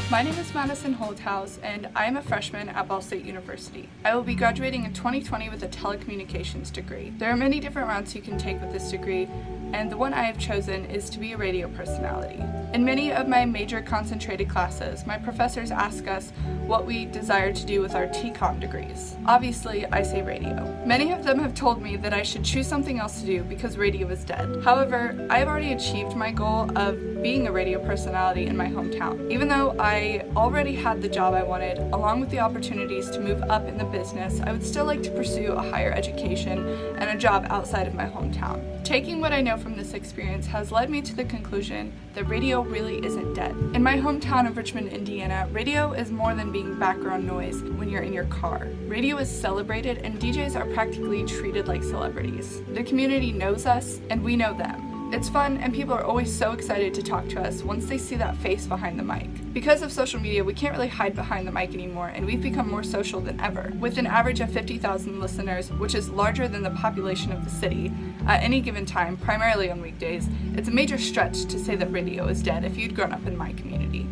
My name is Madison Holthouse, and I am a freshman at Ball State University. I will be graduating in 2020 with a telecommunications degree. There are many different routes you can take with this degree, and the one I have chosen is to be a radio personality. In many of my major concentrated classes, my professors ask us what we desire to do with our TCOM degrees. Obviously, I say radio. Many of them have told me that I should choose something else to do because radio is dead. However, I have already achieved my goal of being a radio personality in my hometown. Even though I already had the job I wanted, along with the opportunities to move up in the business, I would still like to pursue a higher education and a job outside of my hometown. Taking what I know from this experience has led me to the conclusion that radio really isn't dead. In my hometown of Richmond, Indiana, radio is more than being background noise when you're in your car. Radio is celebrated, and DJs are practically treated like celebrities. The community knows us, and we know them. It's fun, and people are always so excited to talk to us once they see that face behind the mic. Because of social media, we can't really hide behind the mic anymore, and we've become more social than ever. With an average of 50,000 listeners, which is larger than the population of the city, at any given time, primarily on weekdays, it's a major stretch to say that radio is dead if you'd grown up in my community.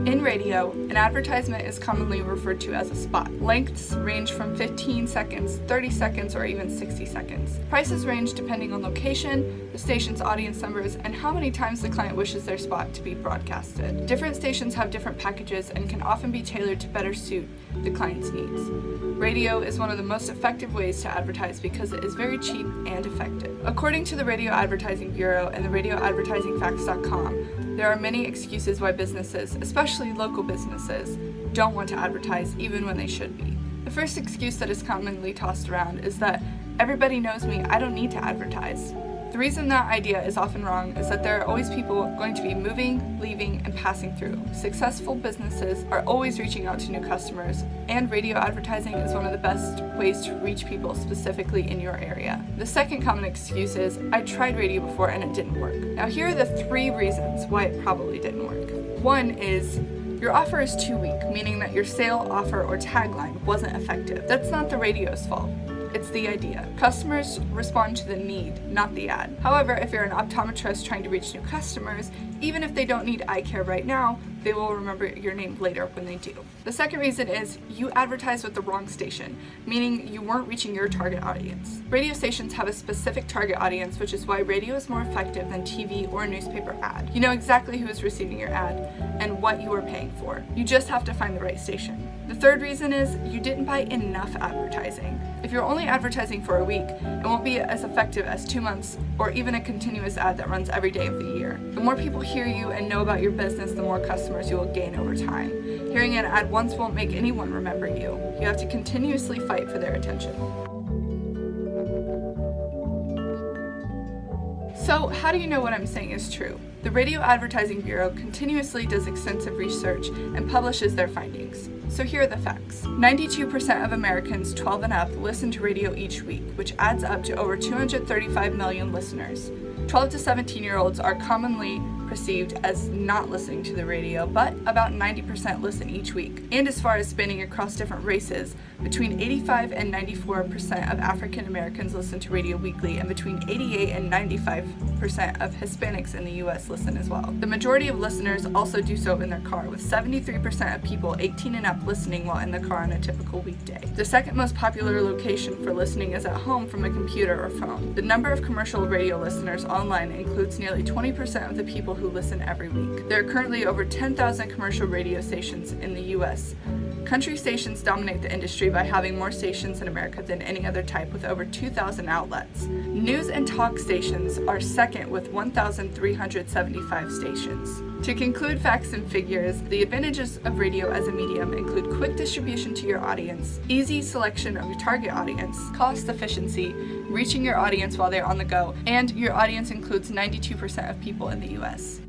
In radio, an advertisement is commonly referred to as a spot. Lengths range from 15 seconds, 30 seconds, or even 60 seconds. Prices range depending on location, the station's audience numbers, and how many times the client wishes their spot to be broadcasted. Different stations have different packages and can often be tailored to better suit the client's needs. Radio is one of the most effective ways to advertise because it is very cheap and effective. According to the Radio Advertising Bureau and the radioadvertisingfacts.com, there are many excuses why businesses, especially local businesses, don't want to advertise even when they should be. The first excuse that is commonly tossed around is that everybody knows me, I don't need to advertise. The reason that idea is often wrong is that there are always people going to be moving, leaving, and passing through. Successful businesses are always reaching out to new customers, and radio advertising is one of the best ways to reach people specifically in your area. The second common excuse is, I tried radio before and it didn't work. Now here are the 3 reasons why it probably didn't work. One is, your offer is too weak, meaning that your sale, offer, or tagline wasn't effective. That's not the radio's fault. It's the idea. Customers respond to the need, not the ad. However, if you're an optometrist trying to reach new customers, even if they don't need eye care right now, they will remember your name later when they do. The second reason is you advertised with the wrong station, meaning you weren't reaching your target audience. Radio stations have a specific target audience, which is why radio is more effective than TV or a newspaper ad. You know exactly who is receiving your ad and what you are paying for. You just have to find the right station. The third reason is you didn't buy enough advertising. If you're only advertising for a week, it won't be as effective as 2 months or even a continuous ad that runs every day of the year. The more people hear you and know about your business, the more customers you will gain over time. Hearing an ad once won't make anyone remember you. You have to continuously fight for their attention. So, how do you know what I'm saying is true? The Radio Advertising Bureau continuously does extensive research and publishes their findings. So here are the facts. 92% of Americans 12 and up listen to radio each week, which adds up to over 235 million listeners. 12 to 17-year-olds are commonly perceived as not listening to the radio, but about 90% listen each week. And as far as spanning across different races, between 85 and 94% of African Americans listen to radio weekly, and between 88 and 95% of Hispanics in the US listen as well. The majority of listeners also do so in their car, with 73% of people 18 and up listening while in the car on a typical weekday. The second most popular location for listening is at home from a computer or phone. The number of commercial radio listeners online includes nearly 20% of the people who listen every week. There are currently over 10,000 commercial radio stations in the US. Country stations dominate the industry by having more stations in America than any other type, with over 2,000 outlets. News and talk stations are second with 1,375 stations. To conclude facts and figures, the advantages of radio as a medium include quick distribution to your audience, easy selection of your target audience, cost efficiency, reaching your audience while they're on the go, and your audience includes 92% of people in the US.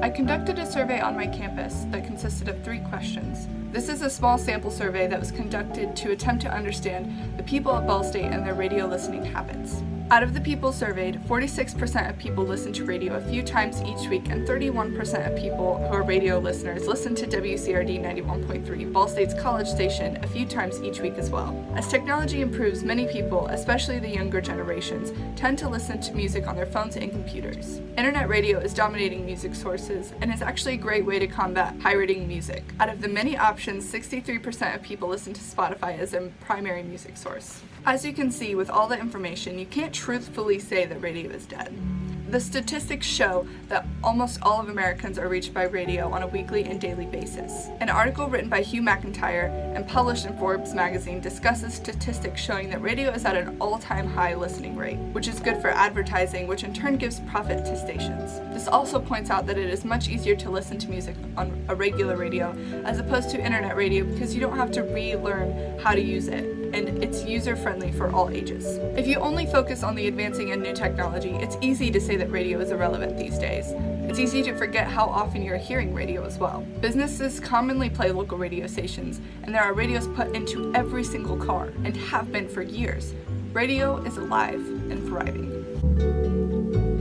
I conducted a survey on my campus that consisted of 3 questions. This is a small sample survey that was conducted to attempt to understand the people at Ball State and their radio listening habits. Out of the people surveyed, 46% of people listen to radio a few times each week, and 31% of people who are radio listeners listen to WCRD 91.3, Ball State's college station, a few times each week as well. As technology improves, many people, especially the younger generations, tend to listen to music on their phones and computers. Internet radio is dominating music sources and is actually a great way to combat pirating music. Out of the many options, 63% of people listen to Spotify as their primary music source. As you can see, with all the information, you can't truthfully say that radio is dead. The statistics show that almost all of Americans are reached by radio on a weekly and daily basis. An article written by Hugh McIntyre and published in Forbes magazine discusses statistics showing that radio is at an all-time high listening rate, which is good for advertising, which in turn gives profit to stations. This also points out that it is much easier to listen to music on a regular radio as opposed to internet radio because you don't have to relearn how to use it, and it's user-friendly for all ages. If you only focus on the advancing and new technology, it's easy to say that radio is irrelevant these days. It's easy to forget how often you're hearing radio as well. Businesses commonly play local radio stations, and there are radios put into every single car, and have been for years. Radio is alive and thriving.